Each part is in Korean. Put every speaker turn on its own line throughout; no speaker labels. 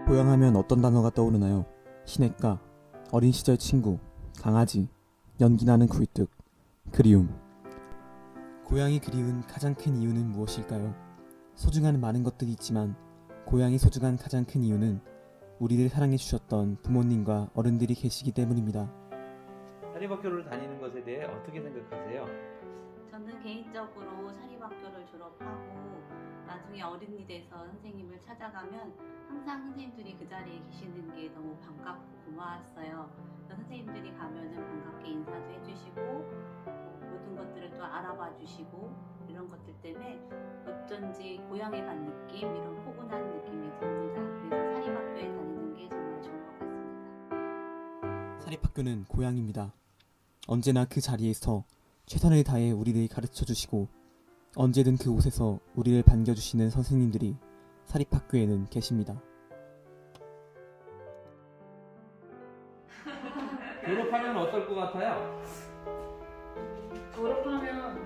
고향하면 어떤 단어가 떠오르나요? 시냇가, 어린 시절 친구, 강아지, 연기나는 굴뚝, 그리움. 고향이 그리운 가장 큰 이유는 무엇일까요? 소중한 많은 것들이 있지만 고향이 소중한 가장 큰 이유는 우리를 사랑해 주셨던 부모님과 어른들이 계시기 때문입니다.
사립학교를 다니는 것에 대해 어떻게 생각하세요?
저는 개인적으로 사립학교를 졸업하고 나중에 어른이 돼서 선생님을 찾아가면 항상 선생님들이 그 자리에 계시는 게 너무 반갑고 고마웠어요. 선생님들이 가면은 반갑게 인사도 해주시고 모든 것들을 또 알아봐 주시고 이런 것들 때문에 어쩐지 고향에 간 느낌, 이런 포근한 느낌이 듭니다. 그래서 사립학교에 다니는 게 정말 좋은 것 같습니다.
사립학교는 고향입니다. 언제나 그 자리에서 최선을 다해 우리를 가르쳐 주시고 언제든 그곳에서 우리를 반겨주시는 선생님들이 사립학교에는 계십니다.
졸업하면 어떨 것 같아요?
졸업하면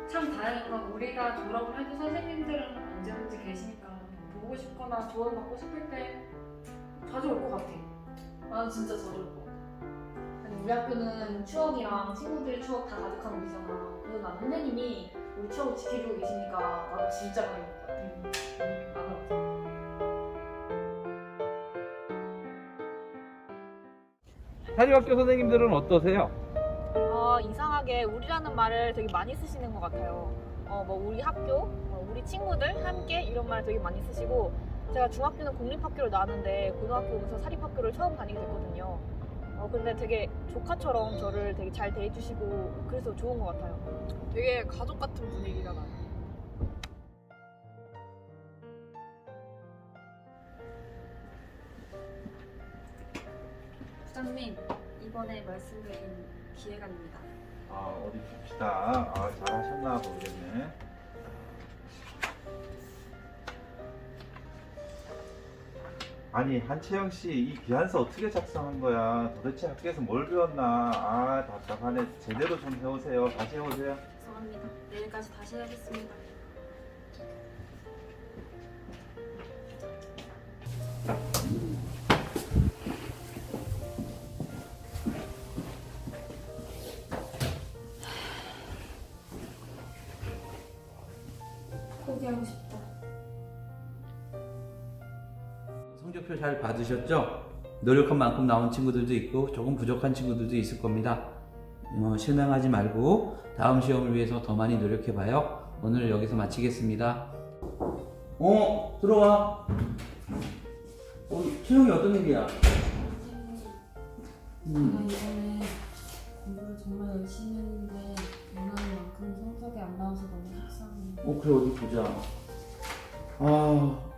참 다행인 건 우리가 졸업을 해도 선생님들은 언제든지 계시니까 보고 싶거나 조언 받고 싶을 때 자주 올 것 같아.
나는 진짜 자주 올 거. 아니, 우리 학교는 추억이랑 친구들의 추억 다 가득한 곳이잖아. 그래서 난 선생님이 우리 추억을 지켜주고 계시니까 나도 진짜 많이 올 것 같아. 나도.
사립학교 선생님들은 어떠세요?
이상하게 우리라는 말을 되게 많이 쓰시는 것 같아요. 뭐 우리 학교, 우리 친구들 함께 이런 말 되게 많이 쓰시고, 제가 중학교는 공립학교를 나왔는데 고등학교 오면서 사립학교를 처음 다니게 됐거든요. 근데 되게 조카처럼 저를 되게 잘 대해주시고 그래서 좋은 것 같아요. 되게 가족 같은 분위기가 나요.
부장님, 이번에 말씀드린 기획안입니다.
어디 봅시다. 잘하셨나 모르겠네. 아니, 한채영 씨, 이 기한서 어떻게 작성한 거야? 도대체 학교에서 뭘 배웠나? 답답하네. 제대로 좀 해오세요. 다시 해오세요.
죄송합니다. 내일까지 다시 해야겠습니다. 포기하고 싶다.
성적표 잘 받으셨죠? 노력한 만큼 나온 친구들도 있고 조금 부족한 친구들도 있을 겁니다. 실망하지 말고 다음 시험을 위해서 더 많이 노력해봐요. 오늘 여기서 마치겠습니다. 들어와. 채영이 어떤 일이야?
선생님, 제가 이번에 공부를 정말 열심히 했는데 원하는 만큼 성적이 안 나와서 너무 속상해요.
그래, 어디 보자.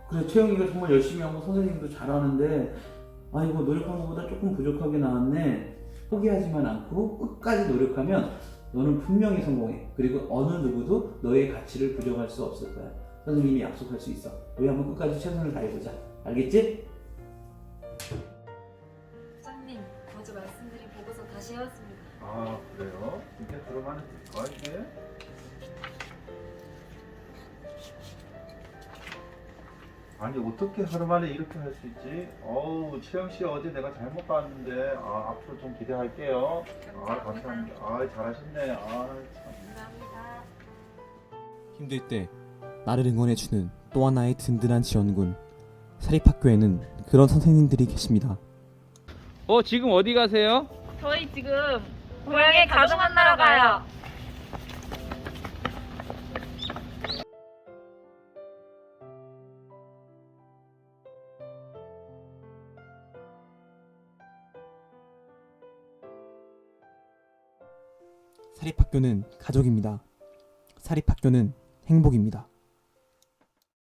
그래, 채영이가 정말 열심히 하고 선생님도 잘하는데 이거 노력한 것보다 조금 부족하게 나왔네. 포기하지만 않고 끝까지 노력하면 너는 분명히 성공해. 그리고 어느 누구도 너의 가치를 부정할 수 없을 거야. 선생님이 약속할 수 있어. 우리 한번 끝까지 최선을 다해보자. 알겠지?
부장님, 어제 말씀드린 보고서 다시 해왔습니다.
그래요? 이게 들어가는 거야, 이게? 아니, 어떻게 하루 만에 이렇게 할 수 있지? 채영 씨 어제 내가 잘못 봤는데, 앞으로 좀 기대할게요. 감사합니다. 잘하셨네. 참.
감사합니다.
힘들 때 나를 응원해주는 또 하나의 든든한 지원군. 사립학교에는 그런 선생님들이 계십니다.
지금 어디 가세요?
저희 지금 고향에 가족 만나러 가요.
사립학교는 가족입니다. 사립학교는 행복입니다.